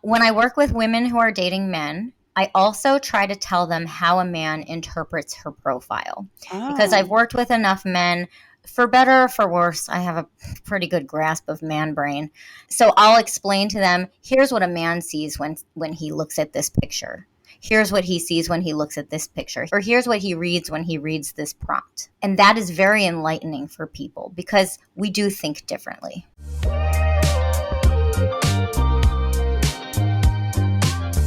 When I work with women who are dating men, I also try to tell them how a man interprets her profile. Because I've Oh, worked with enough men, for better or for worse, I have a pretty good grasp of man brain. So I'll explain to them, here's what a man sees when he looks at this picture. Here's what he sees when he looks at this picture. Or here's what he reads when he reads this prompt. And that is very enlightening for people because we do think differently.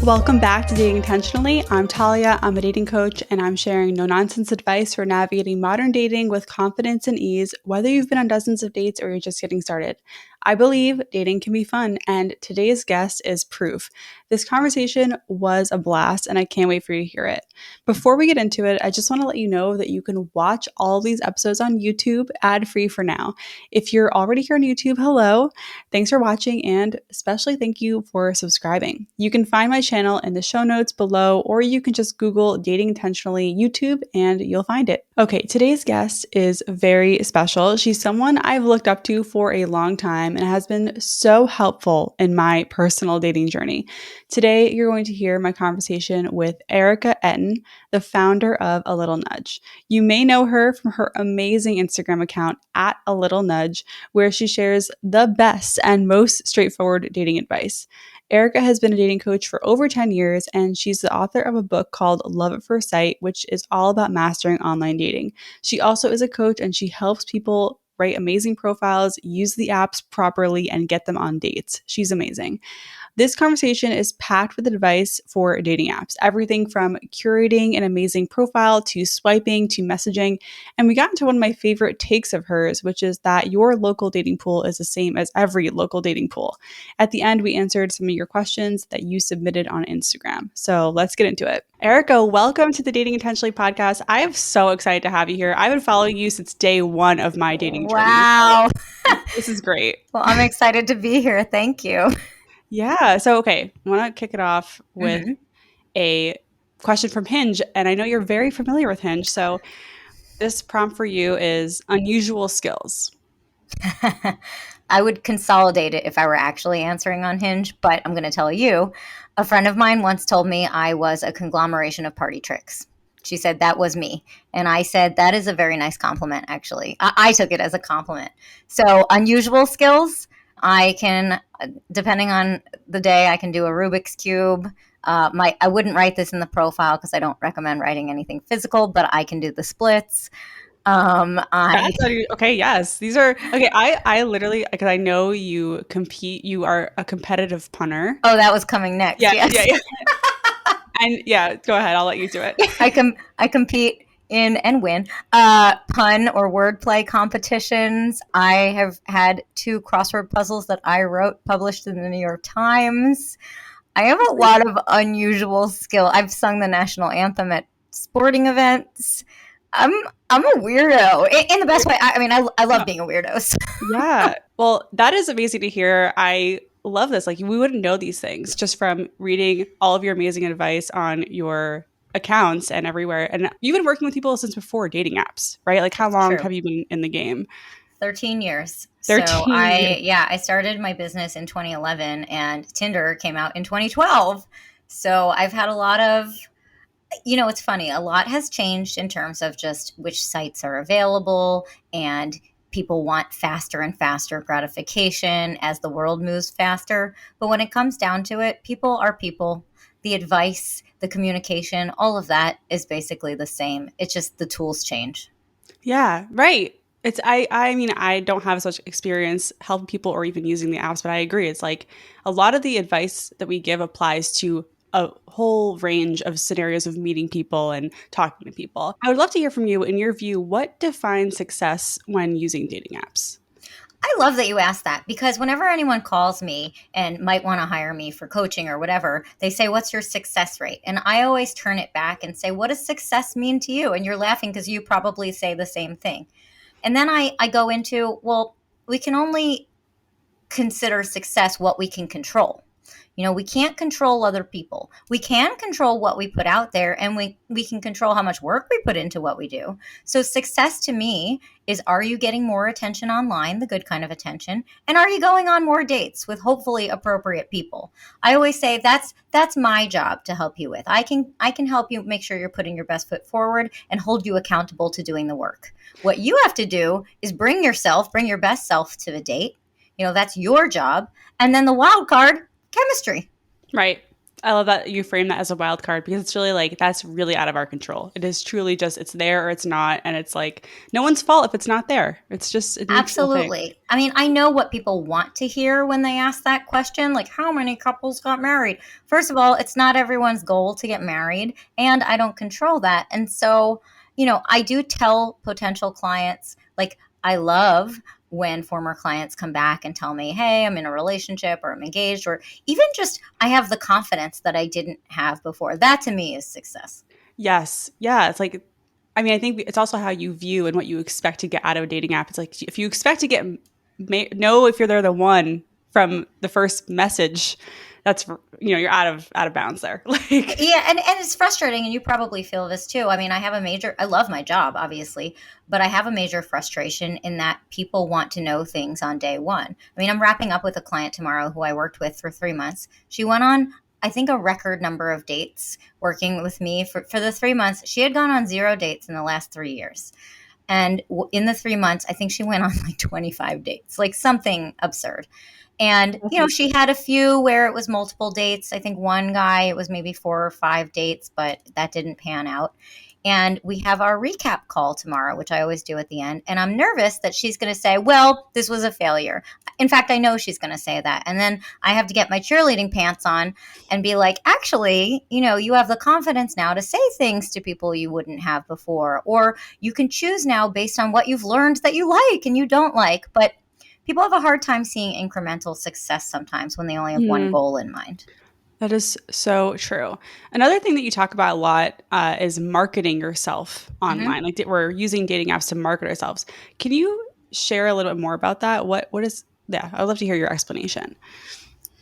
welcome back to Dating Intentionally. I'm Talia. I'm a dating coach, and I'm sharing no-nonsense advice for navigating modern dating with confidence and ease, whether you've been on dozens of dates or you're just getting started. I believe dating can be fun, and today's guest is proof. This conversation was a blast, and I can't wait for you to hear it. Before we get into it, I just want to let you know that you can watch all of these episodes on YouTube ad-free for now. If you're already here on YouTube, hello. Thanks for watching, and especially thank you for subscribing. You can find my channel in the show notes below, or you can just Google Dating Intentionally YouTube and you'll find it. Okay, today's guest is very special. She's someone I've looked up to for a long time and has been so helpful in my personal dating journey. Today, you're going to hear my conversation with Erika Ettin, the founder of A Little Nudge. You may know her from her amazing Instagram account at A Little Nudge, where she shares the best and most straightforward dating advice. Erika has been a dating coach for over 10 years, and she's the author of a book called Love at First Sight, which is all about mastering online dating. She also is a coach, and she helps people write amazing profiles, use the apps properly, and get them on dates. She's amazing. This conversation is packed with advice for dating apps, everything from curating an amazing profile to swiping to messaging. And we got into one of my favorite takes of hers, which is that your local dating pool is the same as every local dating pool. At the end, we answered some of your questions that you submitted on Instagram. So let's get into it. Erika, welcome to the Dating Intentionally podcast. I am so excited to have you here. I've been following you since day one of my dating journey. Wow. This is great. Well, I'm excited to be here. Thank you. Yeah. So, okay, I want to kick it off with a question from Hinge. And I know you're very familiar with Hinge. So, this prompt for you is unusual skills. I would consolidate it if I were actually answering on Hinge, but I'm going to tell you. A friend of mine once told me I was a conglomeration of party tricks. She said that was me. And I said, that is a very nice compliment, actually. I took it as a compliment. So, unusual skills. I can, depending on the day, I can do a Rubik's Cube. I wouldn't write this in the profile because I don't recommend writing anything physical, but I can do the splits. Okay, yes. These are okay. I literally, because I know you compete, you are a competitive punter. Oh, that was coming next. Yeah, Yes. yeah. And yeah, go ahead. I'll let you do it. I compete in and win pun or wordplay competitions. I have had 2 crossword puzzles that I wrote published in the New York Times. I have a lot of unusual skill. I've sung the national anthem at sporting events. I'm a weirdo in the best way. I love being a weirdo. So. Yeah. Well, that is amazing to hear. I love this. Like, we wouldn't know these things just from reading all of your amazing advice on your accounts and everywhere. And you've been working with people since before dating apps, right? Like, how long have you been in the game? 13 years. 13 so years. I started my business in 2011 and Tinder came out in 2012. So I've had a lot of, it's funny, a lot has changed in terms of just which sites are available, and people want faster and faster gratification as the world moves faster. But when it comes down to it, people are people. The advice, the communication, all of that is basically the same. It's just the tools change. Yeah, right. I mean, I don't have such experience helping people or even using the apps, but I agree. It's like a lot of the advice that we give applies to a whole range of scenarios of meeting people and talking to people. I would love to hear from you. In your view, what defines success when using dating apps? I love that you asked that, because whenever anyone calls me and might want to hire me for coaching or whatever, they say, what's your success rate? And I always turn it back and say, what does success mean to you? And you're laughing because you probably say the same thing. And then I go into, well, we can only consider success what we can control. We can't control other people. We can control what we put out there, and we can control how much work we put into what we do. So success to me is, are you getting more attention online, the good kind of attention? And are you going on more dates with hopefully appropriate people? I always say that's my job to help you with. I can help you make sure you're putting your best foot forward and hold you accountable to doing the work. What you have to do is bring your best self to the date. That's your job. And then the wild card, chemistry. Right. I love that you frame that as a wild card, because it's really like, that's really out of our control. It is truly just, it's there or it's not. And it's like, no one's fault if it's not there. It's just a neutral thing. Absolutely. I mean, I know what people want to hear when they ask that question, like how many couples got married? First of all, it's not everyone's goal to get married, and I don't control that. And so, I do tell potential clients, like, I love when former clients come back and tell me, hey, I'm in a relationship, or I'm engaged, or even just I have the confidence that I didn't have before. That to me is success. Yes. Yeah. It's like, I mean, I think it's also how you view and what you expect to get out of a dating app. It's like, if you expect to know if you're the one from the first message, that's, you're out of bounds there. Like, Yeah, and it's frustrating, and you probably feel this too. I mean, I love my job, obviously, but I have a major frustration in that people want to know things on day one. I mean, I'm wrapping up with a client tomorrow who I worked with for 3 months. She went on, I think, a record number of dates working with me for the 3 months. She had gone on 0 dates in the last 3 years. And in the 3 months, I think she went on like 25 dates, like something absurd. And, she had a few where it was multiple dates. I think one guy, it was maybe 4 or 5 dates, but that didn't pan out. And we have our recap call tomorrow, which I always do at the end. And I'm nervous that she's going to say, well, this was a failure. In fact, I know she's going to say that. And then I have to get my cheerleading pants on and be like, actually, you have the confidence now to say things to people you wouldn't have before. Or you can choose now based on what you've learned that you like and you don't like. But people have a hard time seeing incremental success sometimes when they only have one goal in mind. that is so true. Another thing that you talk about a lot is marketing yourself online. Like, we're using dating apps to market ourselves. Can you share a little bit more about that? What is? Yeah, I'd love to hear your explanation.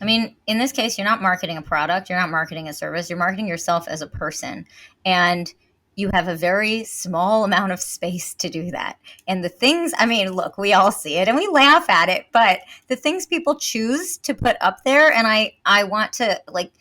I mean, in this case, you're not marketing a product, you're not marketing a service, you're marketing yourself as a person. And you have a very small amount of space to do that. And the things, I mean, look, we all see it and we laugh at it, but the things people choose to put up there, and I want to like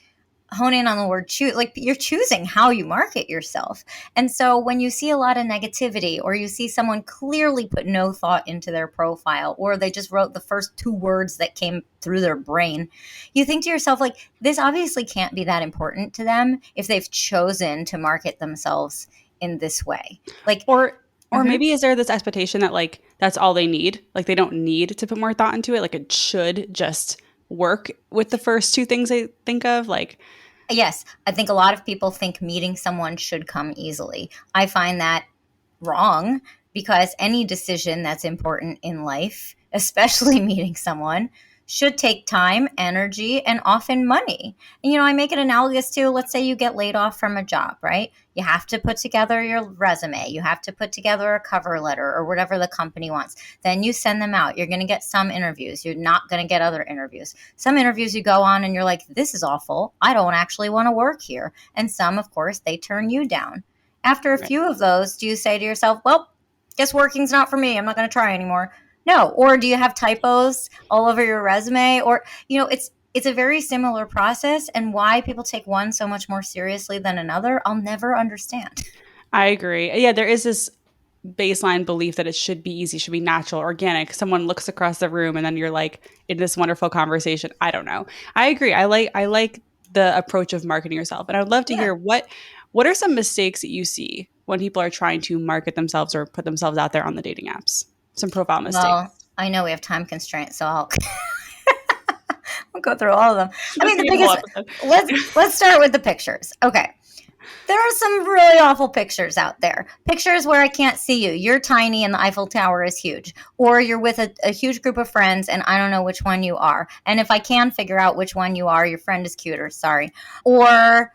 hone in on the word choose, like you're choosing how you market yourself. And so when you see a lot of negativity, or you see someone clearly put no thought into their profile, or they just wrote the first 2 words that came through their brain, you think to yourself, like, this obviously can't be that important to them if they've chosen to market themselves in this way. Like, or maybe is there this expectation that like that's all they need? Like, they don't need to put more thought into it. Like, it should just work with the first 2 things they think of. Like, yes, I think a lot of people think meeting someone should come easily. I find that wrong, because any decision that's important in life, especially meeting someone, should take time, energy, and often money. And, I make it analogous to, let's say you get laid off from a job, right? You have to put together your resume. You have to put together a cover letter or whatever the company wants. Then you send them out. You're going to get some interviews. You're not going to get other interviews. Some interviews you go on and you're like, this is awful. I don't actually want to work here. And some, of course, they turn you down. After a few of those, do you say to yourself, well, guess working's not for me. I'm not going to try anymore. No. Or do you have typos all over your resume? Or, it's a very similar process, and why people take one so much more seriously than another, I'll never understand. I agree. Yeah, there is this baseline belief that it should be easy, should be natural, organic. Someone looks across the room and then you're like in this wonderful conversation. I don't know. I agree. I like the approach of marketing yourself. And I'd love to hear what are some mistakes that you see when people are trying to market themselves or put themselves out there on the dating apps? Some profile mistakes. Well, I know we have time constraints, so I'll go through all of them. I mean, the biggest, let's start with the pictures. Okay. There are some really awful pictures out there. Pictures where I can't see you. You're tiny and the Eiffel Tower is huge. Or you're with a huge group of friends and I don't know which one you are. And if I can figure out which one you are, your friend is cuter. Sorry. Or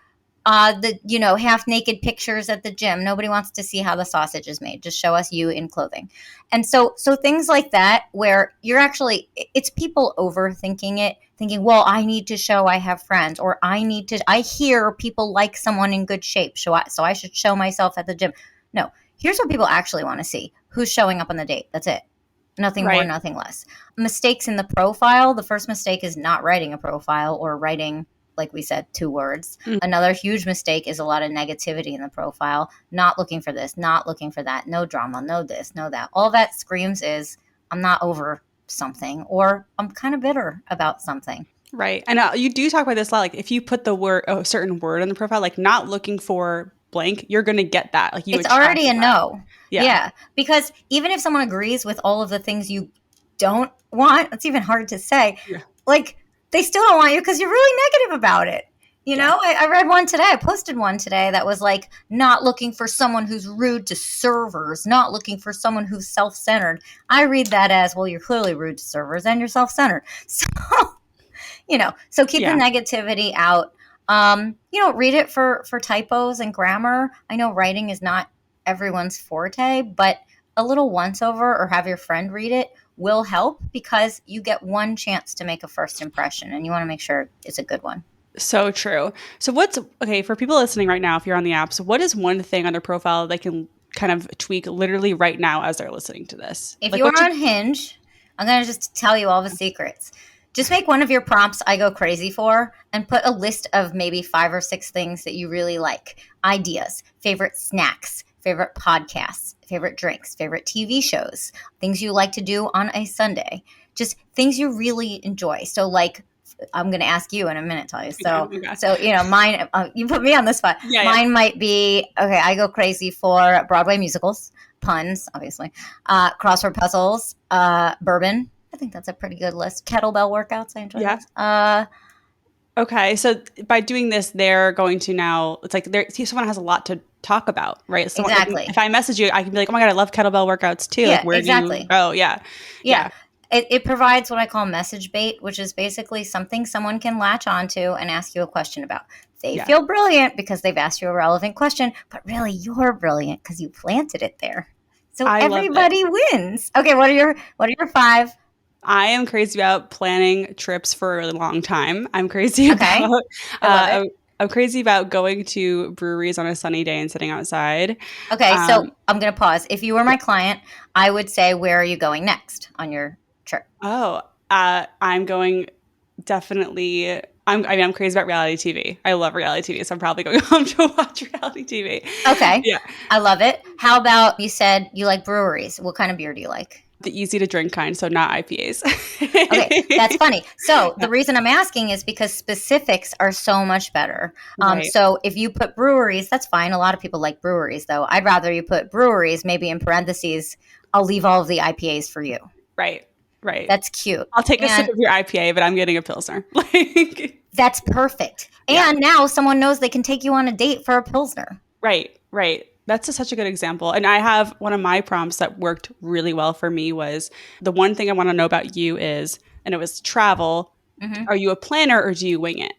The half naked pictures at the gym. Nobody wants to see how the sausage is made. Just show us you in clothing. And so things like that, where it's people overthinking it, thinking, well, I need to show I have friends, or I hear people like someone in good shape, so I should show myself at the gym. No, here's what people actually want to see: who's showing up on the date. That's it. Nothing more, Right. nothing less. Mistakes in the profile. The first mistake is not writing a profile, or writing, like we said, 2 words. Mm. Another huge mistake is a lot of negativity in the profile. Not looking for this, not looking for that, no drama, no this, no that. All that screams is, I'm not over something, or I'm kind of bitter about something. Right. And you do talk about this a lot. Like if you put a certain word on the profile, like not looking for blank, you're going to get that. Like you It's attract already a that. no. Yeah. Yeah. Because even if someone agrees with all of the things you don't want, it's even hard to say. Yeah. Like, they still don't want you because you're really negative about it. I read one today. I posted one today that was like, not looking for someone who's rude to servers, not looking for someone who's self-centered. I read that as, well, you're clearly rude to servers and you're self-centered. So keep the negativity out. Read it for typos and grammar. I know writing is not everyone's forte, but a little once over, or have your friend read it, will help, because you get one chance to make a first impression, and you want to make sure it's a good one. So true. So okay, for people listening right now, if you're on the apps, what is one thing on their profile they can kind of tweak literally right now as they're listening to this? If you're on Hinge, I'm going to just tell you all the secrets. Just make one of your prompts I go crazy for, and put a list of maybe 5 or 6 things that you really like. Ideas, favorite snacks, favorite podcasts, favorite drinks, favorite TV shows, things you like to do on a Sunday, just things you really enjoy. So like, I'm going to ask you in a minute, Talia. Mine, you put me on the spot. Yeah, mine might be, okay, I go crazy for Broadway musicals, puns, obviously, crossword puzzles, bourbon. I think that's a pretty good list. Kettlebell workouts, I enjoy those. Okay, so by doing this, they're going to now, it's like someone has a lot to talk about, right? Exactly. If I message you, I can be like, oh my God, I love kettlebell workouts too. Yeah, like, where exactly. do you go? Yeah. It provides what I call message bait, which is basically something someone can latch onto and ask you a question about. They feel brilliant because they've asked you a relevant question, but really you're brilliant because you planted it there. So everybody wins. Okay, what are your 5? I am crazy about planning trips for a really long time. I'm crazy about I'm crazy about going to breweries on a sunny day and sitting outside. Okay, so I'm going to pause. If you were my client, I would say, where are you going next on your trip? Oh, I'm going definitely. I'm crazy about reality TV. I love reality TV, so I'm probably going home to watch reality TV. Okay. Yeah. I love it. How about, you said you like breweries. What kind of beer do you like? The easy to drink kind, so not IPAs. Okay, that's funny. So the reason I'm asking is because specifics are so much better. Right. So if you put breweries, that's fine. A lot of people like breweries, though. I'd rather you put breweries, maybe in parentheses, I'll leave all of the IPAs for you. Right. That's cute. I'll take a sip of your IPA, but I'm getting a Pilsner. That's perfect. And now someone knows they can take you on a date for a Pilsner. Right. That's such a good example. And I have one of my prompts that worked really well for me was, the one thing I want to know about you is, and it was travel. Mm-hmm. Are you a planner or do you wing it?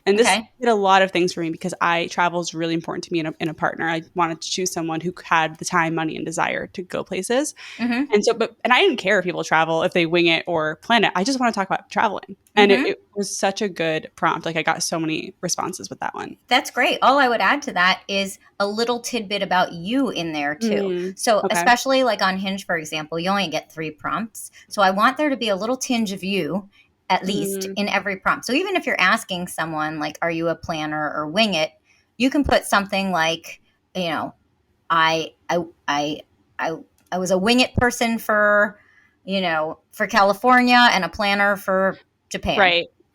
And this did a lot of things for me, because travel is really important to me in a partner. I wanted to choose someone who had the time, money, and desire to go places. Mm-hmm. And I didn't care if people travel, if they wing it or plan it. I just want to talk about traveling. And it was such a good prompt. Like, I got so many responses with that one. That's great. All I would add to that is a little tidbit about you in there too. Especially like on Hinge, for example, you only get 3 prompts. So I want there to be a little tinge of you, at least, in every prompt. So even if you're asking someone like, are you a planner or wing it, you can put something like, I was a wing it person for California and a planner for Japan.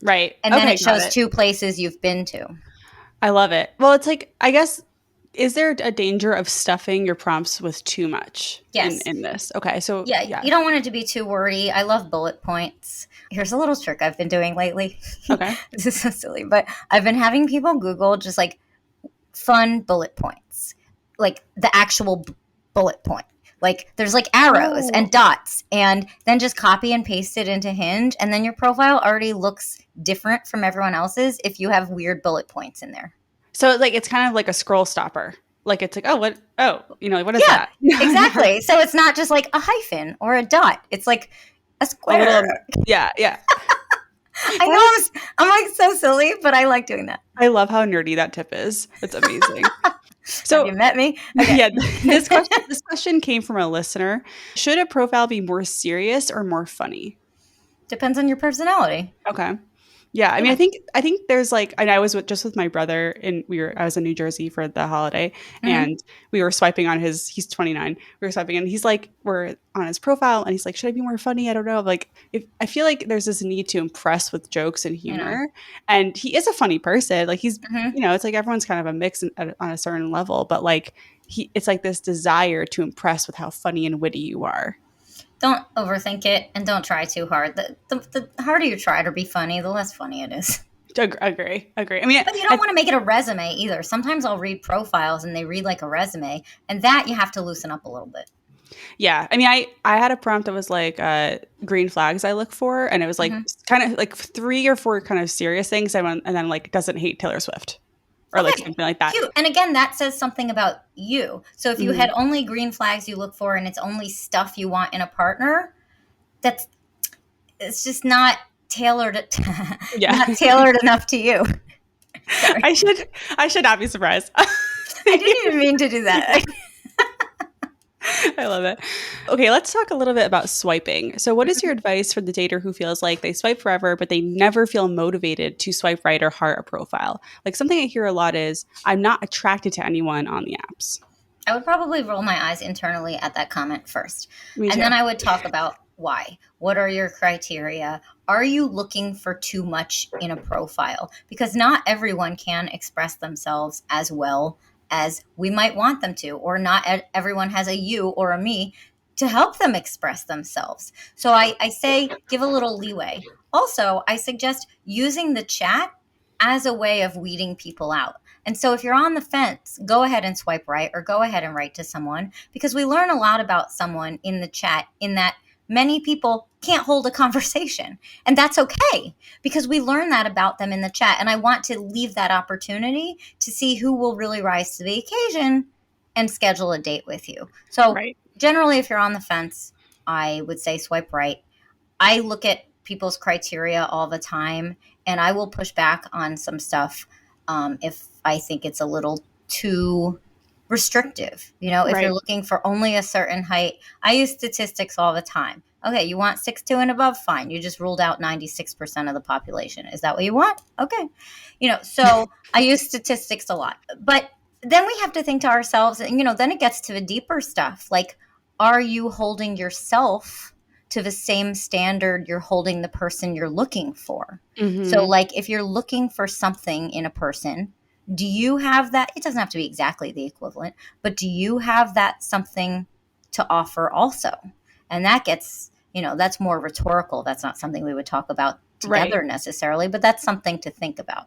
Right. And then it shows 2 places you've been to. I love it. Well, it's like, I guess, is there a danger of stuffing your prompts with too much in this? Okay, so yeah, you don't want it to be too wordy. I love bullet points. Here's a little trick I've been doing lately. Okay. This is so silly, but I've been having people Google just like fun bullet points, like the actual bullet point. Like there's like arrows and dots, and then just copy and paste it into Hinge, and then your profile already looks different from everyone else's if you have weird bullet points in there. So like it's kind of like a scroll stopper. Like it's like, oh, what? Oh, like, what is Yeah, that? exactly. So it's not just like a hyphen or a dot. It's like a A little, square. yeah, yeah. I know That is, I'm like so silly, but I like doing that. I love how nerdy that tip is. It's amazing. Have you So met me? Okay. yeah, this question came from a listener. Should a profile be more serious or more funny? Depends on your personality. Okay. Yeah, I mean, Yeah. I think there's like, and I was just with my brother, and I was in New Jersey for the holiday, Hmm. and we were swiping on he's 29. We were swiping, and he's like, we're on his profile, and he's like, should I be more funny? I don't know. Like, if I feel like there's this need to impress with jokes and You know. humor, and he is a funny person. Like Hmm. it's like everyone's kind of a mix on a certain level, but like it's like this desire to impress with how funny and witty you are. Don't overthink it and don't try too hard. The harder you try to be funny, the less funny it is. Agree. I mean, But you don't want to make it a resume either. Sometimes I'll read profiles and they read like a resume, and that you have to loosen up a little bit. yeah. I mean, I had a prompt that was like green flags I look for, and it was like Hmm. kind of like 3 or 4 kind of serious things. And then like doesn't hate Taylor Swift or like Okay, something like that. cute. And again, that says something about you. So if you Mhm. had only green flags you look for and it's only stuff you want in a partner, that's it's just not tailored Yeah, not tailored enough to you. Sorry. I should not be surprised. I didn't even mean to do that. I love it. Okay, let's talk a little bit about swiping. So, what is your advice for the dater who feels like they swipe forever, but they never feel motivated to swipe right or heart a profile? Like something I hear a lot is, I'm not attracted to anyone on the apps. I would probably roll my eyes internally at that comment first. Me And too. then I would talk about why. What are your criteria? Are you looking for too much in a profile? Because not everyone can express themselves as well as we might want them to, or not everyone has a you or a me to help them express themselves. So I say give a little leeway. Also, I suggest using the chat as a way of weeding people out. And so if you're on the fence, go ahead and swipe right or go ahead and write to someone, because we learn a lot about someone in the chat, in that many people can't hold a conversation. And that's okay, because we learn that about them in the chat. And I want to leave that opportunity to see who will really rise to the occasion and schedule a date with you. So Right. generally, if you're on the fence, I would say swipe right. I look at people's criteria all the time, and I will push back on some stuff if I think it's a little too restrictive. If you're Right. looking for only a certain height, I use statistics all the time. Okay, you want 6'2" and above? Fine. You just ruled out 96% of the population. Is that what you want? Okay. So I use statistics a lot. But then we have to think to ourselves, and, then it gets to the deeper stuff. Like, are you holding yourself to the same standard you're holding the person you're looking for? So, Hmm. like, if you're looking for something in a person, do you have that? It doesn't have to be exactly the equivalent, but do you have that something to offer also? And that gets, that's more rhetorical. That's not something we would talk about Right. together necessarily, but that's something to think about.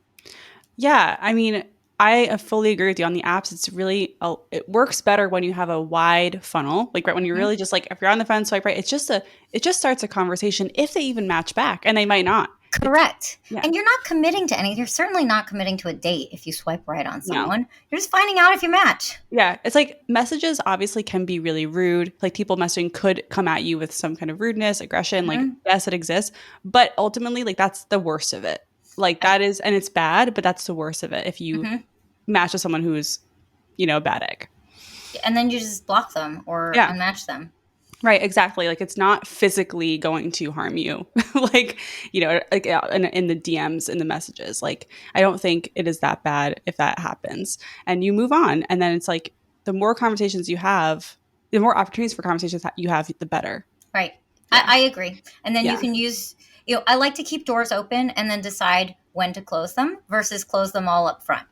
Yeah. I mean, I fully agree with you on the apps. It's really, it works better when you have a wide funnel. Like right when you're Mhm. really just like, if you're on the fence, swipe right. It just starts a conversation if they even match back, and they might not. Correct. Yeah. And you're not committing to anything. You're certainly not committing to a date if you swipe right on No. someone. You're just finding out if you match. Yeah. It's like messages obviously can be really rude. Like people messaging could come at you with some kind of rudeness, aggression. Like, Mhm. yes, it exists. But ultimately, like that's the worst of it. Like Right. that is, and it's bad, but that's the worst of it if you Mhm. match with someone who's, a bad egg. And then you just block them or Yeah. unmatch them. Right, exactly. Like it's not physically going to harm you. Like, like in the DMs, in the messages. Like I don't think it is that bad if that happens. And you move on. And then it's like the more conversations you have, the more opportunities for conversations that you have, the better. Right. Yeah. I agree. And then you Yeah. can use, I like to keep doors open and then decide when to close them versus close them all up front.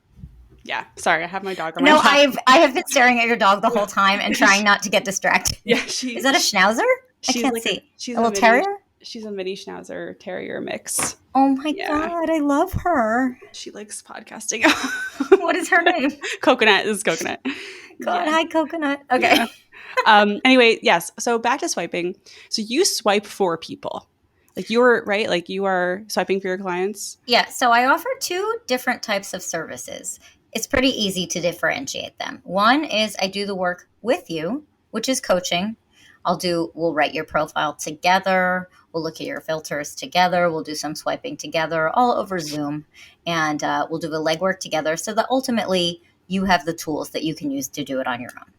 Yeah. Sorry, I have my dog on my No, lap. I have been staring at your dog the whole time and trying not to get distracted. Yeah, Is that a schnauzer? I can't see. she's A a little mini terrier? she's a mini schnauzer terrier mix. Oh my Yeah. God, I love her. She likes podcasting. What is her name? Coconut is Coconut. God, Yeah. hi, Coconut. Okay. Yeah. Anyway, yes. So back to swiping. So you swipe for people. Like you're right, like you are swiping for your clients. Yeah, so I offer two different types of services. It's pretty easy to differentiate them. One is I do the work with you, which is coaching. We'll write your profile together. We'll look at your filters together. We'll do some swiping together all over Zoom. And we'll do the legwork together so that ultimately you have the tools that you can use to do it on your own.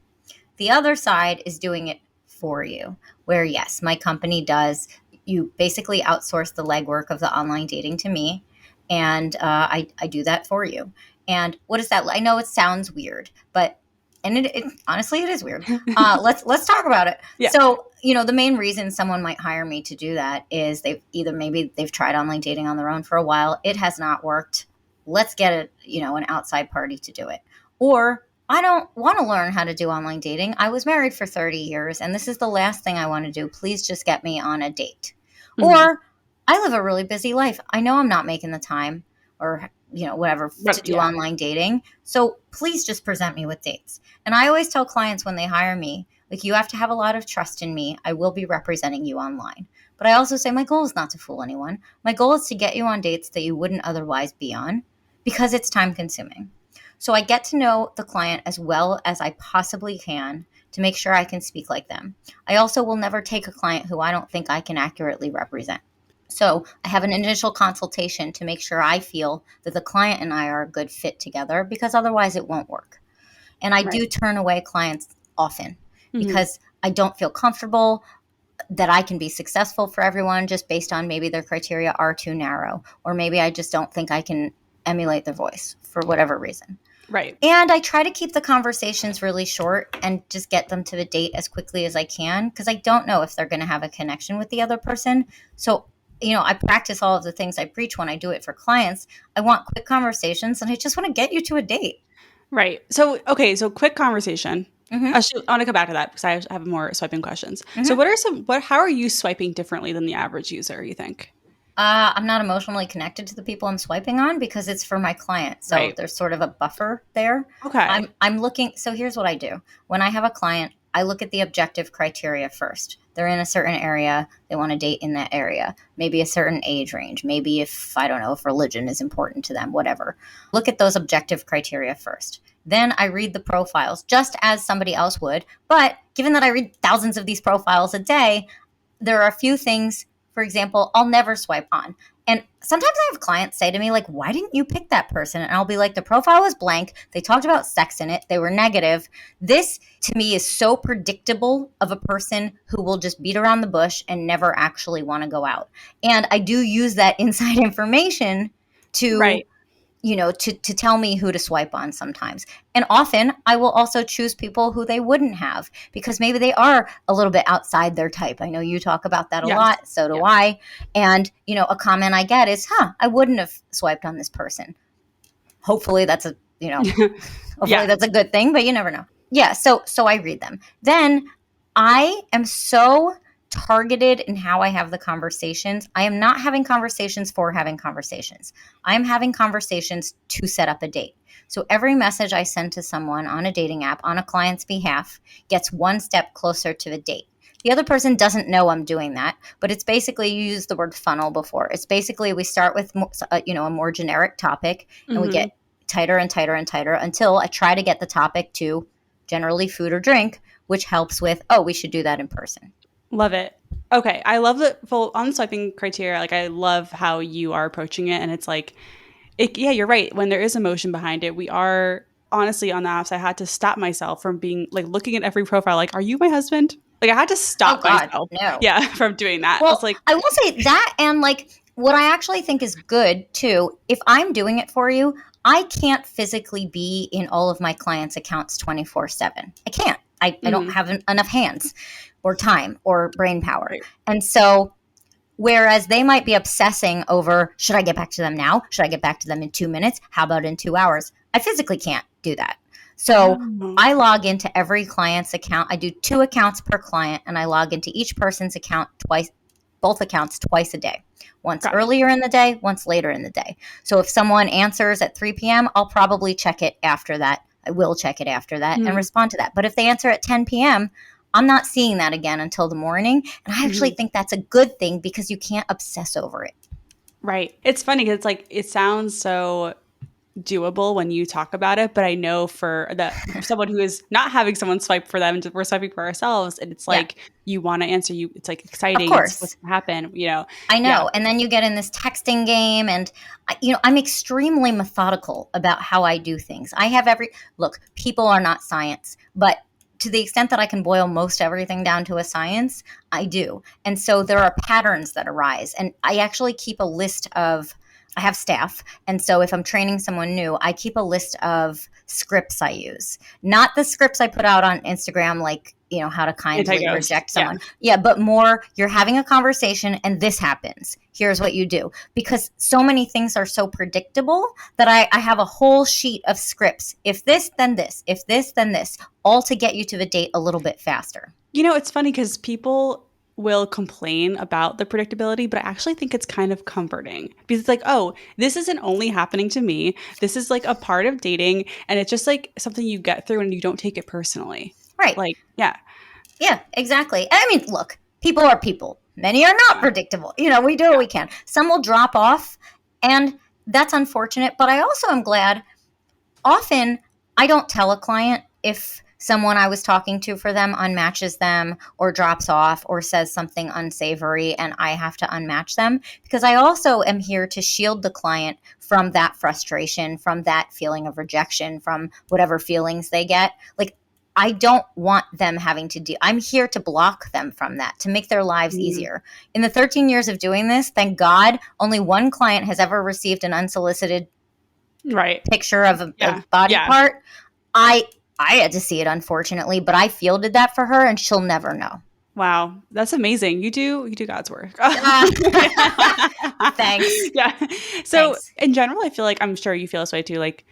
The other side is doing it for you, where yes, my company does. You basically outsource the legwork of the online dating to me, and I do that for you. And what is that? I know it sounds weird, but it honestly it is weird. Let's talk about it. Yeah. So the main reason someone might hire me to do that is maybe they've tried online dating on their own for a while. It has not worked. Let's get an outside party to do it. Or I don't want to learn how to do online dating. I was married for 30 years and this is the last thing I want to do. Please just get me on a date. Mm-hmm. Or I live a really busy life. I know I'm not making the time or whatever to do online dating. So please just present me with dates. And I always tell clients when they hire me, like, you have to have a lot of trust in me. I will be representing you online. But I also say my goal is not to fool anyone. My goal is to get you on dates that you wouldn't otherwise be on because it's time consuming. So I get to know the client as well as I possibly can to make sure I can speak like them. I also will never take a client who I don't think I can accurately represent. So I have an initial consultation to make sure I feel that the client and I are a good fit together because otherwise it won't work. And I do turn away clients often because I don't feel comfortable that I can be successful for everyone just based on maybe their criteria are too narrow, or maybe I just don't think I can emulate their voice for whatever reason. Right. And I try to keep the conversations really short and just get them to the date as quickly as I can because I don't know if they're going to have a connection with the other person. So, I practice all of the things I preach when I do it for clients. I want quick conversations and I just want to get you to a date. Right. So, okay. So quick conversation. Mm-hmm. I want to come back to that because I have more swiping questions. Mm-hmm. So how are you swiping differently than the average user, you think? I'm not emotionally connected to the people I'm swiping on because it's for my client. So there's sort of a buffer there. Okay. I'm looking. So here's what I do. When I have a client, I look at the objective criteria first. They're in a certain area. They want to date in that area. Maybe a certain age range. Maybe if religion is important to them, whatever. Look at those objective criteria first. Then I read the profiles just as somebody else would. But given that I read thousands of these profiles a day, there are a few things, for example, I'll never swipe on. And sometimes I have clients say to me, like, why didn't you pick that person? And I'll be like, the profile was blank. They talked about sex in it. They were negative. This, to me, is so predictable of a person who will just beat around the bush and never actually want to go out. And I do use that inside information to to tell me who to swipe on sometimes. And often I will also choose people who they wouldn't have because maybe they are a little bit outside their type. I know you talk about that a lot. So do I. And, a comment I get is, I wouldn't have swiped on this person. Hopefully that's that's a good thing, but you never know. Yeah. So I read them. Then I am so targeted in how I have the conversations. I am not having conversations for having conversations. I am having conversations to set up a date. So every message I send to someone on a dating app on a client's behalf gets one step closer to the date. The other person doesn't know I'm doing that, but it's basically, you used the word funnel before. It's basically we start with a more generic topic and we get tighter and tighter and tighter until I try to get the topic to generally food or drink, which helps with, we should do that in person. Love it. Okay. I love the full on swiping criteria. Like, I love how you are approaching it. And it's like, you're right. When there is emotion behind it, we are honestly on the apps. I had to stop myself from being like looking at every profile. Like, are you my husband? Like, I had to stop myself. No. Yeah. From doing that. Well, it's like, I will say that. And like, what I actually think is good too, if I'm doing it for you, I can't physically be in all of my clients' accounts 24/7. I can't. I don't have enough hands or time or brain power. Right. And so, whereas they might be obsessing over, should I get back to them now? Should I get back to them in 2 minutes? How about in 2 hours? I physically can't do that. So I log into every client's account. I do 2 accounts per client, and I log into each person's account both accounts twice a day. Once earlier in the day, once later in the day. So if someone answers at 3 p.m., I'll probably check it after that. I will check it after that and respond to that. But if they answer at 10 p.m., I'm not seeing that again until the morning. And I actually Mhm. think that's a good thing because you can't obsess over it. Right. It's funny because it's like it sounds so doable when you talk about it, but I know for someone who is not having someone swipe for them, we're swiping for ourselves, and it's Yeah, like you want to answer. It's like of exciting. It's what's course. going to happen. I Yeah. know. And then you get in this texting game, and I'm extremely methodical about how I do things. I have look, people are not science, but to the extent that I can boil most everything down to a science, I do. And so there are patterns that arise. And I actually keep a list of, I have staff. And so if I'm training someone new, I keep a list of scripts I use, not the scripts I put out on Instagram, like, how to kindly Anti-ghost. reject Yeah. someone. Yeah, but more, you're having a conversation and this happens. Here's what you do. Because so many things are so predictable that I have a whole sheet of scripts. If this, then this. If this, then this. All to get you to the date a little bit faster. It's funny because people will complain about the predictability, but I actually think it's kind of comforting because it's like, oh, this isn't only happening to me. This is like a part of dating, and it's just like something you get through and you don't take it personally. Right. Like, yeah. Yeah, exactly. I mean, look, people are people. Many are not Yeah. predictable. We do what we can. Some will drop off, and that's unfortunate. But I also am glad. Often, I don't tell a client if someone I was talking to for them unmatches them or drops off or says something unsavory and I have to unmatch them, because I also am here to shield the client from that frustration, from that feeling of rejection, from whatever feelings they get. Like, I don't want them having to do. I'm here to block them from that, to make their lives Mhm. easier. In the 13 years of doing this, thank God, only one client has ever received an unsolicited Right. picture of a Yeah. body Yeah. part. I I had to see it, unfortunately, but I fielded that for her and she'll never know. Wow, that's amazing. You do God's work. Ah, Yeah. thanks. Yeah. So Thanks. in general, I feel like I'm sure you feel this way too. Like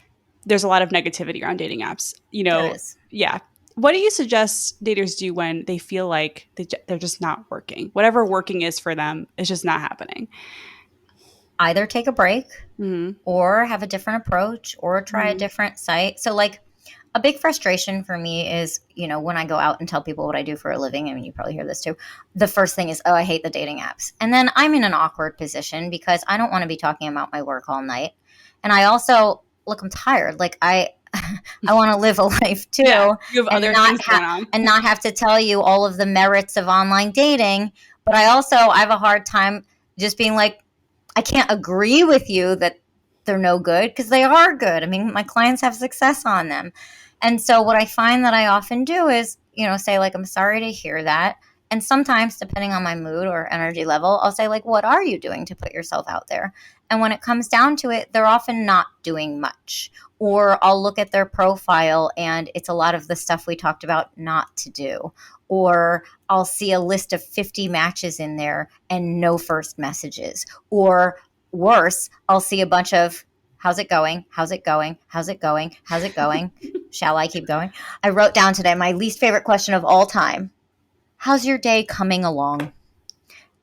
there's a lot of negativity around dating apps. There is. Yeah. What do you suggest daters do when they feel like they're just not working? Whatever working is for them is just not happening. Either take a break Hmm. or have a different approach or try a Hmm. different site. So, like, a big frustration for me is, when I go out and tell people what I do for a living, I mean, you probably hear this too. The first thing is, oh, I hate the dating apps. And then I'm in an awkward position because I don't want to be talking about my work all night. And I also, look, I'm tired. Like, I want to live a life Yeah. too You have and other not things going on. have to tell you all of the merits of online dating. But I have a hard time just being like, I can't agree with you that they're no good because they are good. I mean, my clients have success on them. And so what I find that I often do is, say like, I'm sorry to hear that. And sometimes, depending on my mood or energy level, I'll say like, what are you doing to put yourself out there? And when it comes down to it, they're often not doing much. Or I'll look at their profile and it's a lot of the stuff we talked about not to do. Or I'll see a list of 50 matches in there and no first messages. Or worse, I'll see a bunch of, how's it going? How's it going? How's it going? How's it going? Shall I keep going? I wrote down today my least favorite question of all time. How's your day coming along?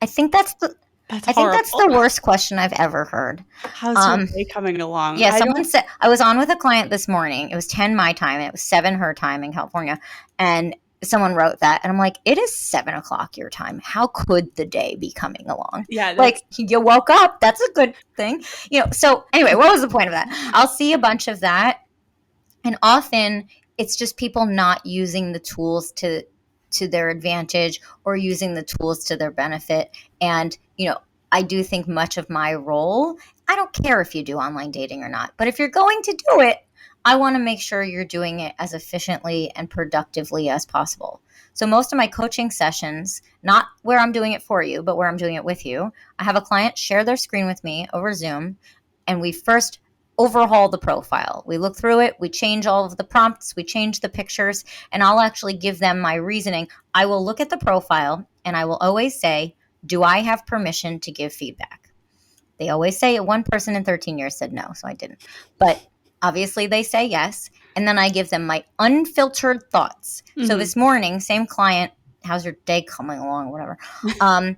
I think that's the That's I think that's horrible. the worst question I've ever heard. How's your Um, day coming along? yeah, I someone don't. said I was on with a client this morning. It was 10 my time. It was 7 her time in California. And someone wrote that. And I'm like, it is 7 o'clock your time. How could the day be coming along? Yeah. Like, That's. you woke up. That's a good thing. So anyway, what was the point of that? I'll see a bunch of that. And often it's just people not using the tools to their advantage or using the tools to their benefit. And, I do think much of my role, I don't care if you do online dating or not, but if you're going to do it, I want to make sure you're doing it as efficiently and productively as possible. So most of my coaching sessions, not where I'm doing it for you, but where I'm doing it with you, I have a client share their screen with me over Zoom, and we first overhaul the profile. We look through it, we change all of the prompts, we change the pictures, and I'll actually give them my reasoning. I will look at the profile and I will always say, do I have permission to give feedback? They always say it. One person in 13 years said no, so I didn't. But obviously they say yes. And then I give them my unfiltered thoughts. So Mhm. this morning, same client, how's your day coming along, whatever.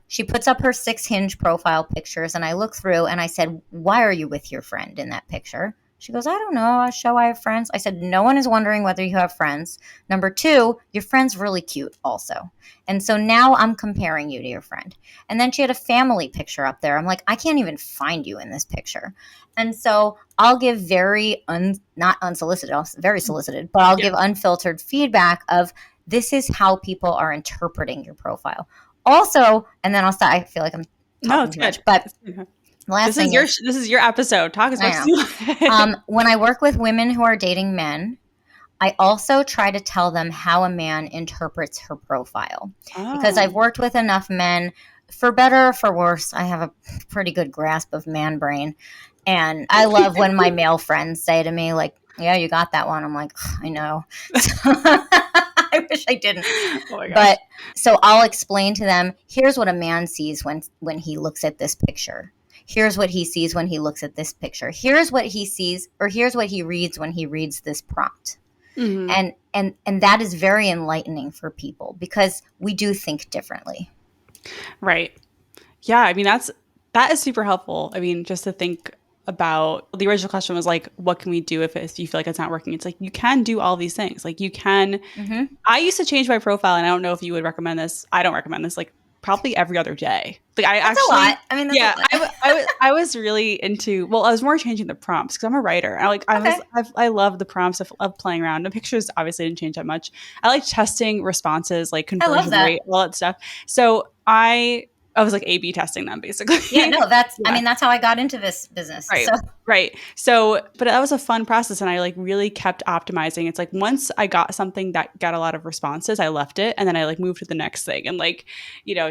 She puts up her 6 Hinge profile pictures and I look through and I said, why are you with your friend in that picture? She goes, I don't know. I show I have friends. I said, no one is wondering whether you have friends. Number two, your friend's really cute also. And so now I'm comparing you to your friend. And then she had a family picture up there. I'm like, I can't even find you in this picture. And so I'll give not unsolicited, very solicited, but I'll Yeah. give unfiltered feedback of this is how people are interpreting your profile. Also, and then I'll stop. I feel like I'm No, talking it's too good. much, but It's good. the last thing is, This is your episode. Talk as much as I you like. know, when I work with women who are dating men, I also try to tell them how a man interprets her profile because I've Oh. worked with enough men, for better or for worse. I have a pretty good grasp of man brain. And I love when my male friends say to me, like, yeah, you got that one. I'm like, I know. So, I wish I didn't. Oh my gosh. But so I'll explain to them, here's what a man sees when he looks at this picture. Here's what he sees when he looks at this picture. Here's what he sees, or here's what he reads when he reads this prompt. Hmm. And that is very enlightening for people because we do think differently. Right. Yeah. I mean, that is super helpful. I mean, just to think about the original question was like, what can we do if you feel like it's not working? It's like, you can do all these things. Like you can, Mm-hmm. I used to change my profile and I don't know if you would recommend this. I don't recommend this, like probably every other day. Like I That's a actually, lot. I mean, that's a yeah, lot. I was really into, well, I was more changing the prompts because I'm a writer. And Okay. I love the prompts of playing around. The pictures obviously didn't change that much. I like testing responses, like I love conversion that. rate, all that stuff. So I was like A/B testing them basically. Yeah, no, I Yeah. mean, that's how I got into this business. Right. So, Right. So, but that was a fun process and I like really kept optimizing. It's like once I got something that got a lot of responses, I left it and then I like moved to the next thing and like,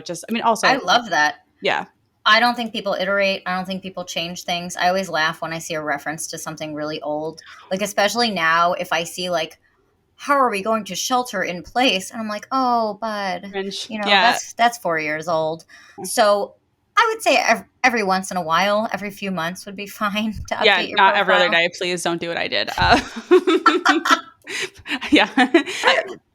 just, I mean, I also, love that. yeah. I don't think people iterate. I don't think people change things. I always laugh when I see a reference to something really old. Like, especially now, if I see, like, how are we going to shelter in place? And I'm like, oh, bud, Cringe. you know, Yeah. that's 4 years old. So I would say every once in a while, every few months would be fine to Yeah. update your Not every other profile. day. Please don't do what I did. Yeah.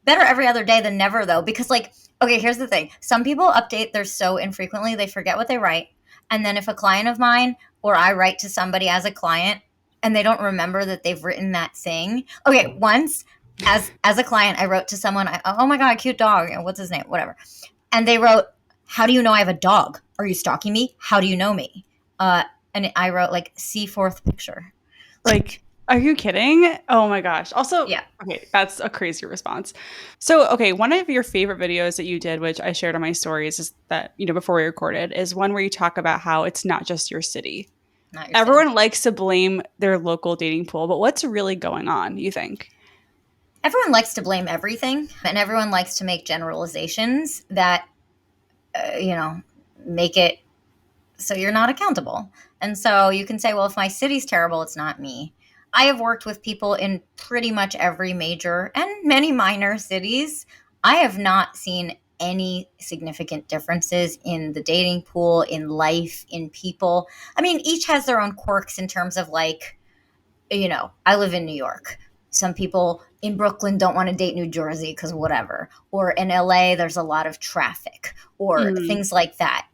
Better every other day than never, though, because, like, okay, here's the thing. Some people update theirs so infrequently, they forget what they write. And then if a client of mine or I write to somebody as a client and they don't remember that they've written that thing. Okay, once as a client, I wrote to someone, oh my God, cute dog. What's his name? Whatever. And they wrote, how do you know I have a dog? Are you stalking me? How do you know me? And I wrote, like, see fourth picture. Like, are you kidding? Oh my gosh. Also, Yeah. okay, that's a crazy response. So, okay, one of your favorite videos that you did, which I shared on my stories, is that, before we recorded, is one where you talk about how it's not just your city. Not your city. Everyone likes to blame their local dating pool, but what's really going on, you think? Everyone likes to blame everything, and everyone likes to make generalizations that, make it so you're not accountable. And so you can say, well, if my city's terrible, it's not me. I have worked with people in pretty much every major and many minor cities. I have not seen any significant differences in the dating pool, in life, in people. I mean, each has their own quirks in terms of, like, I live in New York. Some people in Brooklyn don't want to date New Jersey because whatever. Or in LA, there's a lot of traffic or Mm, things like that.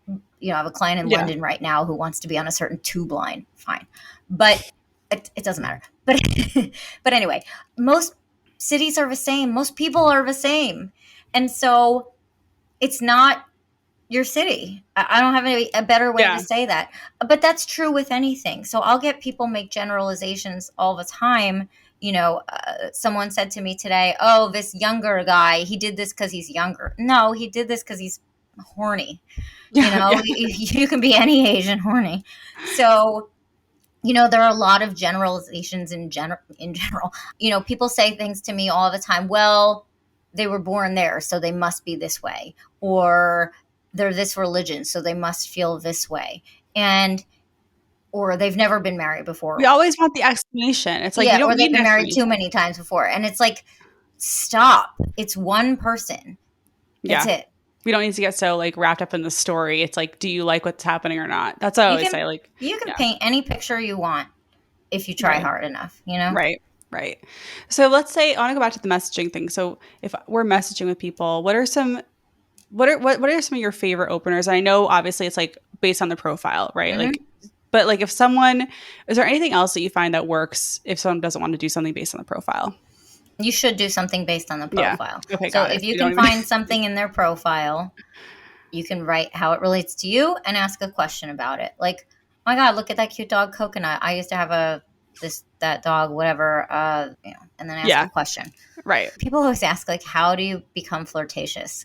I have a client in yeah. London right now who wants to be on a certain tube line. Fine. But it doesn't matter. But but anyway, most cities are the same. Most people are the same. And so it's not your city. I don't have a better way to Yeah. say that. But that's true with anything. So I'll get people make generalizations all the time. Someone said to me today, oh, this younger guy, he did this because he's younger. No, he did this because he's horny. Yeah. Yeah. You can be any age and horny. So, there are a lot of generalizations in general. People say things to me all the time. Well, they were born there, so they must be this way. Or they're this religion, so they must feel this way. Or they've never been married We before. always want the explanation. It's like, we Yeah, don't or they've need an been married too explanation. many times before. And it's like, stop. It's one person. That's Yeah. it. We don't need to get so like wrapped up in the story. It's like, do you like what's happening or not? That's what I You always can say. Like, you can yeah, paint any picture you want if you try right, hard enough. right, right. So let's say I want to go back to the messaging thing. So if we're messaging with people, what are some of your favorite openers? And I know obviously it's like based on the profile, right? Hmm. Like, But like is there anything else that you find that works if someone doesn't want to do something based on the profile? You should do something based on the Yeah. profile. Okay, So got if it. you You don't can even find something in their profile, you can write how it relates to you and ask a question about it. Like, oh my God, look at that cute dog Coconut. I used to have that dog, whatever, and then ask a Yeah, question. right. People always ask, like, how do you become flirtatious?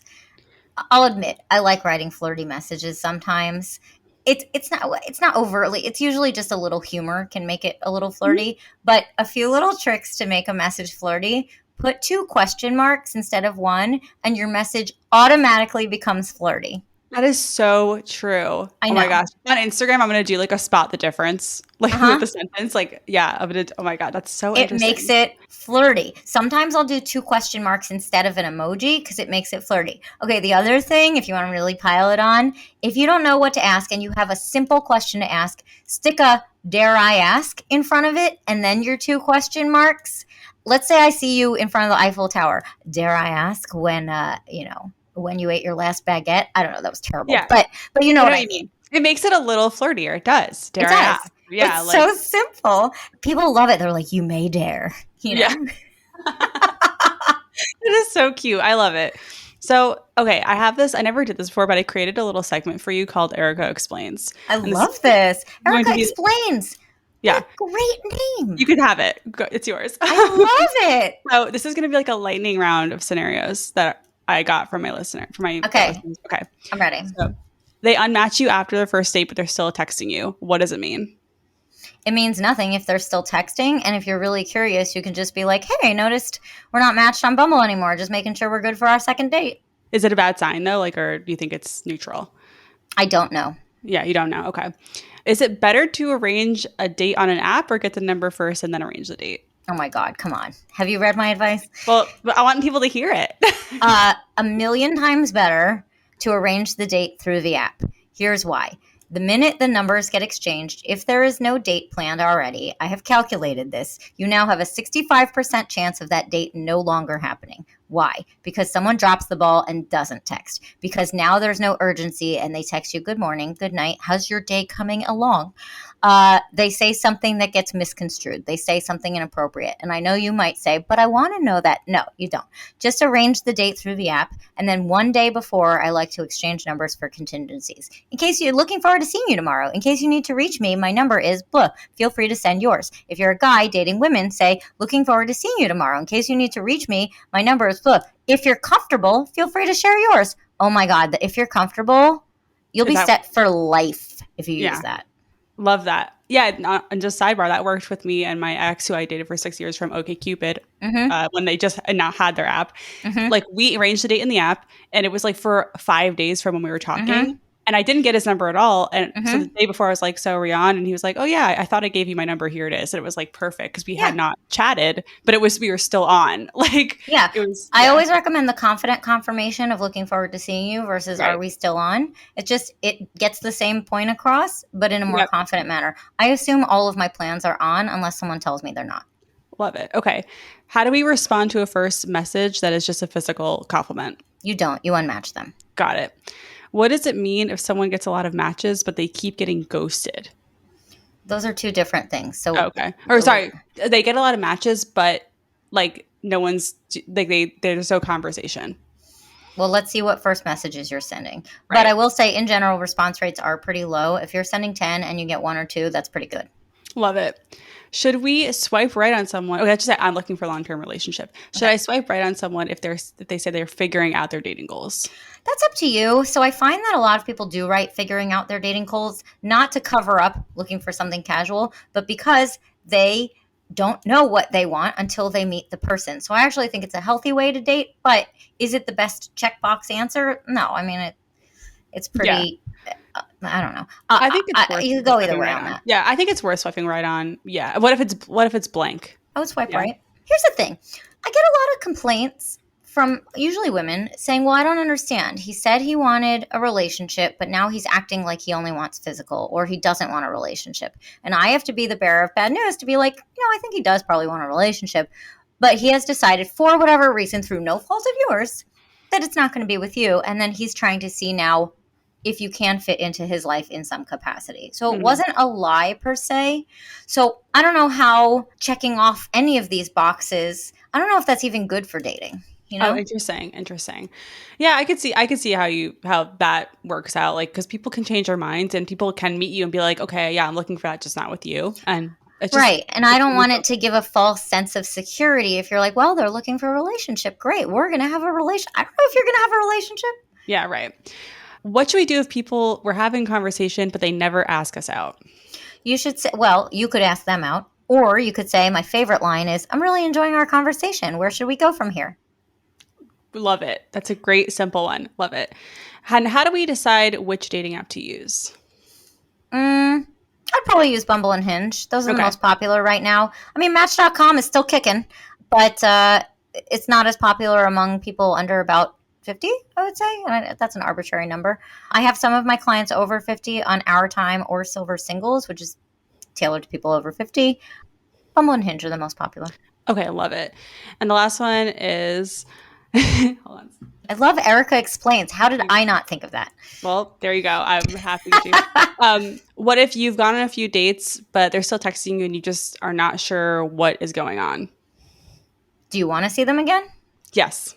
I'll admit, I like writing flirty messages sometimes. It's not overtly. It's usually just a little humor can make it a little Mhm. flirty, but a few little tricks to make a message flirty. Put 2 question marks instead of 1 and your message automatically becomes flirty. That is so true. I Oh my know. gosh. On Instagram, I'm gonna do like a spot the difference, like with Uh-huh. the sentence. Like, yeah, I'm gonna, oh my God, that's so It makes interesting. it flirty. Sometimes I'll do 2 question marks instead of an emoji because it makes it flirty. Okay, the other thing, if you want to really pile it on, if you don't know what to ask and you have a simple question to ask, stick a dare I ask in front of it and then your 2 question marks. Let's say I see you in front of the Eiffel Tower. Dare I ask when you ate your last baguette? I don't know, that was terrible. Yeah, But you know I know what what I you mean. mean. It makes it a little flirtier. It does. It Dare I does. ask? Yeah, It's like, so simple. People love it. They're like, you may dare, you yeah. know? It is so cute. I love it. So, okay, I have this. I never did this before, but I created a little segment for you called Erika Explains. I And this is love this. going Erika to be, Explains. What yeah, a great name. you can have it. It's yours. I love it. So this is going to be like a lightning round of scenarios that I got from my Okay, listeners. Okay. I'm ready. So they unmatch you after the first date, but they're still texting you. What does it mean? It means nothing if they're still texting. And if you're really curious, you can just be like, hey, I noticed we're not matched on Bumble anymore. Just making sure we're good for our second date. Is it a bad sign though? Like, or do you think it's neutral? I don't know. Yeah, you don't know. Okay. Is it better to arrange a date on an app or get the number first and then arrange the date? Oh my God, come on. Have you read my advice? Well, but I want people to hear it. A million times better to arrange the date through the app. Here's why. The minute the numbers get exchanged, if there is no date planned already, I have calculated this, you now have a 65% chance of that date no longer happening. Why? Because someone drops the ball and doesn't text. Because now there's no urgency and they text you, good morning, good night, how's your day coming along? They say something that gets misconstrued. They say something inappropriate. And I know you might say, but I want to know that. No, you don't. Just arrange the date through the app. And then one day before, I like to exchange numbers for contingencies. In case you're looking forward to seeing you tomorrow, in case you need to reach me, my number is blah. Feel free to send yours. If you're a guy dating women, say, looking forward to seeing you tomorrow. In case you need to reach me, my number is blah. If you're comfortable, feel free to share yours. Oh my God, if you're comfortable, you'll Is be that, set for life if you use yeah, that. love that. Yeah. And just sidebar, that worked with me and my ex who I dated for 6 years from OkCupid Mm-hmm. when they just now had their app. Mm-hmm. Like we arranged the date in the app and it was like for 5 days from when we were Mm-hmm. talking. And I didn't get his number at all. And so the Mm-hmm. day before I was like, so are we on? And he was like, oh yeah, I thought I gave you my number. Here it is. And it was like perfect because we had Yeah. not chatted, but we were still on. Like Yeah. it was, I yeah, always recommend the confident confirmation of looking forward to seeing you versus are right. we still on? It gets the same point across, but in a more Yep. confident manner. I assume all of my plans are on unless someone tells me they're not. Love it. Okay. How do we respond to a first message that is just a physical compliment? You don't. You unmatch them. Got it. What does it mean if someone gets a lot of matches, but they keep getting ghosted? Those are 2 different things. So Okay. Or sorry, they get a lot of matches, but like no one's like there's no conversation. well, let's see what first messages you're sending. But I Right. will say, in general, response rates are pretty low. If you're sending 10 and you get 1 or 2, that's pretty good. Love it. Should we swipe right on someone? Okay, I just said I'm looking for a long-term relationship. Should Okay. I swipe right on someone if they say they're figuring out their dating goals? That's up to you. So I find that a lot of people do write figuring out their dating goals, not to cover up looking for something casual, but because they don't know what they want until they meet the person. So I actually think it's a healthy way to date, but is it the best checkbox answer? No. I mean, it's Yeah. pretty, I don't know. I think it's worth You could go either swiping way right on on. that. Yeah, I think it's worth swiping right on. Yeah. What if it's blank? I would swipe Yeah. right. Here's the thing. I get a lot of complaints from usually women saying, well, I don't understand. He said he wanted a relationship, but now he's acting like he only wants physical or he doesn't want a relationship. And I have to be the bearer of bad news to be like, I think he does probably want a relationship, but he has decided for whatever reason, through no fault of yours, that it's not going to be with you. And then he's trying to see now if you can fit into his life in some capacity. So it Mhm. wasn't a lie per se. So I don't know how checking off any of these boxes, I don't know if that's even good for dating, you Oh, know? interesting. Yeah, I could see how that works out. Like, because people can change their minds and people can meet you and be like, okay, yeah, I'm looking for that, just not with you. And it's just Right. And I don't want it to give a false sense of security if you're like, well, they're looking for a relationship. Great. We're going to have a relation. I don't know if you're going to have a relationship. yeah, right. What should we do if people we're having conversation but they never ask us out? You should say, well, you could ask them out. Or you could say, my favorite line is, I'm really enjoying our conversation. Where should we go from here? Love it. That's a great simple one. Love it. And how do we decide which dating app to use? I'd probably use Bumble and Hinge. Those are the Okay. most popular right now. I mean, Match.com is still kicking, but it's not as popular among people under about 50, I would say. And that's an arbitrary number. I have some of my clients over 50 on Our Time or Silver Singles, which is tailored to people over 50. Bumble and Hinge are the most popular. Okay, I love it. And the last one is hold on. I love Erika Explains. How did I not think of that? Well, there you go. I'm happy that you. What if you've gone on a few dates, but they're still texting you and you just are not sure what is going on? Do you want to see them again? Yes.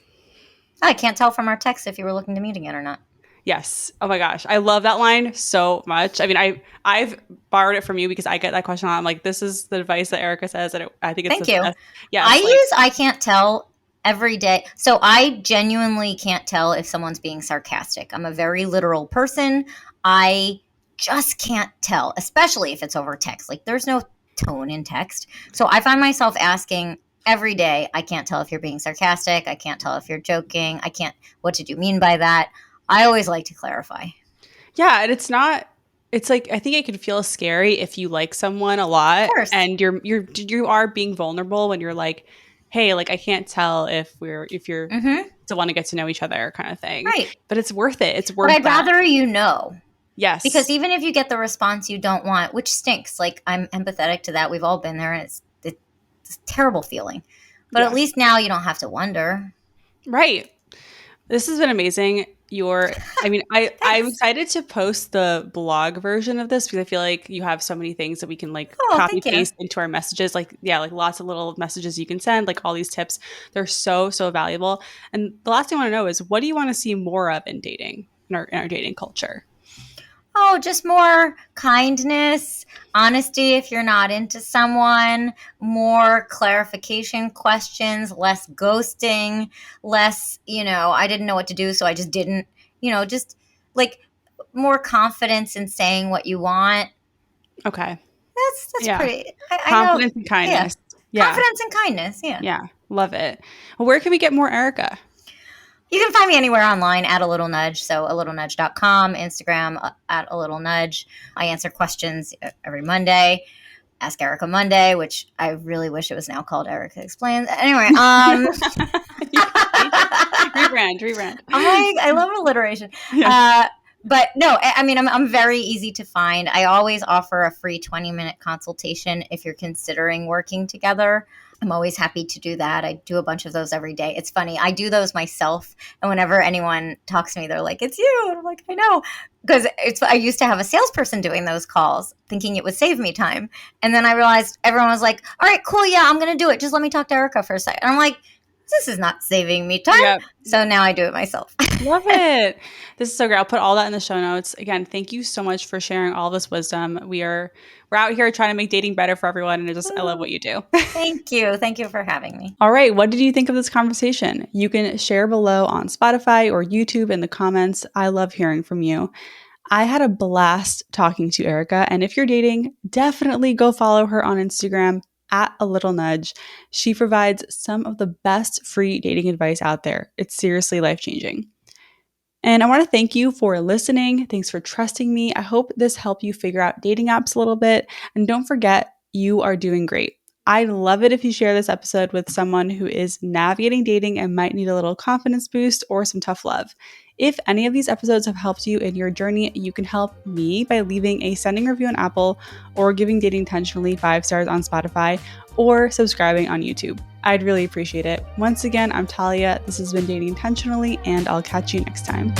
I can't tell from our text if you were looking to meet again or not. Yes. Oh my gosh. I love that line so much. I mean, I've borrowed it from you because I get that question a lot. I'm like, this is the advice that Erika says, and I think it's Thank the you. best. Yes, I like, use I can't tell every day. So I genuinely can't tell if someone's being sarcastic. I'm a very literal person. I just can't tell, especially if it's over text. Like there's no tone in text. So I find myself asking every day, I can't tell if you're being sarcastic. I can't tell if you're joking. I can't, what did you mean by that? I always like to clarify. yeah, and it's not. It's like I think it can feel scary if you like someone a Of lot course. and you are being vulnerable when you're like, hey, like I can't tell if you're Mm-hmm. to want to get to know each other kind of thing. Right. But it's worth it. It's But worth I'd that. rather you know. Because Yes. even if you get the response you don't want, which stinks, like I'm empathetic to that. We've all been there, and it's a terrible feeling. But at Yes. least now you don't have to wonder. Right. This has been amazing. I mean, I'm Thanks. excited to post the blog version of this because I feel like you have so many things that we can like Oh, copy thank you. paste into our messages. Like, yeah, like lots of little messages you can send, like all these tips. They're so valuable. And the last thing I want to know is what do you want to see more of in dating, in our dating culture? Oh, just more kindness, honesty if you're not into someone, more clarification questions, less ghosting, less, I didn't know what to do, so I just didn't, just like more confidence in saying what you want. Okay. That's Yeah. pretty. I know. Confidence and Yeah, kindness. Yeah. confidence and kindness. Yeah. Yeah. Love it. Well, where can we get more Erika? You can find me anywhere online at a little nudge. So alittle.nudge.com, Instagram at a little nudge. I answer questions every Monday. Ask Erika Monday, which I really wish it was now called Erika Explains. Anyway, Rebrand. I'm like, I love alliteration. Yeah. But no, I mean, I'm very easy to find. I always offer a free 20-minute consultation if you're considering working together. I'm always happy to do that. I do a bunch of those every day. It's funny. I do those myself. And whenever anyone talks to me, they're like, it's you. And I'm like, I know. Because I used to have a salesperson doing those calls thinking it would save me time. And then I realized everyone was like, all right, cool. Yeah, I'm going to do it. Just let me talk to Erika for a second. And I'm like, this is not saving me time. Yep. So now I do it myself. Love it. This is so great. I'll put all that in the show notes. Again, thank you so much for sharing all this wisdom. We're out here trying to make dating better for everyone, and I love what you do. Thank you. Thank you for having me. All right. What did you think of this conversation? You can share below on Spotify or YouTube in the comments. I love hearing from you. I had a blast talking to Erika, and if you're dating, definitely go follow her on Instagram at a little nudge. She provides some of the best free dating advice out there. It's seriously life-changing. And I want to thank you for listening. Thanks for trusting me. I hope this helped you figure out dating apps a little bit. And don't forget, you are doing great. I'd love it if you share this episode with someone who is navigating dating and might need a little confidence boost or some tough love. If any of these episodes have helped you in your journey, you can help me by leaving a sending review on Apple or giving Dating Intentionally 5 stars on Spotify or subscribing on YouTube. I'd really appreciate it. Once again, I'm Talia. This has been Dating Intentionally, and I'll catch you next time.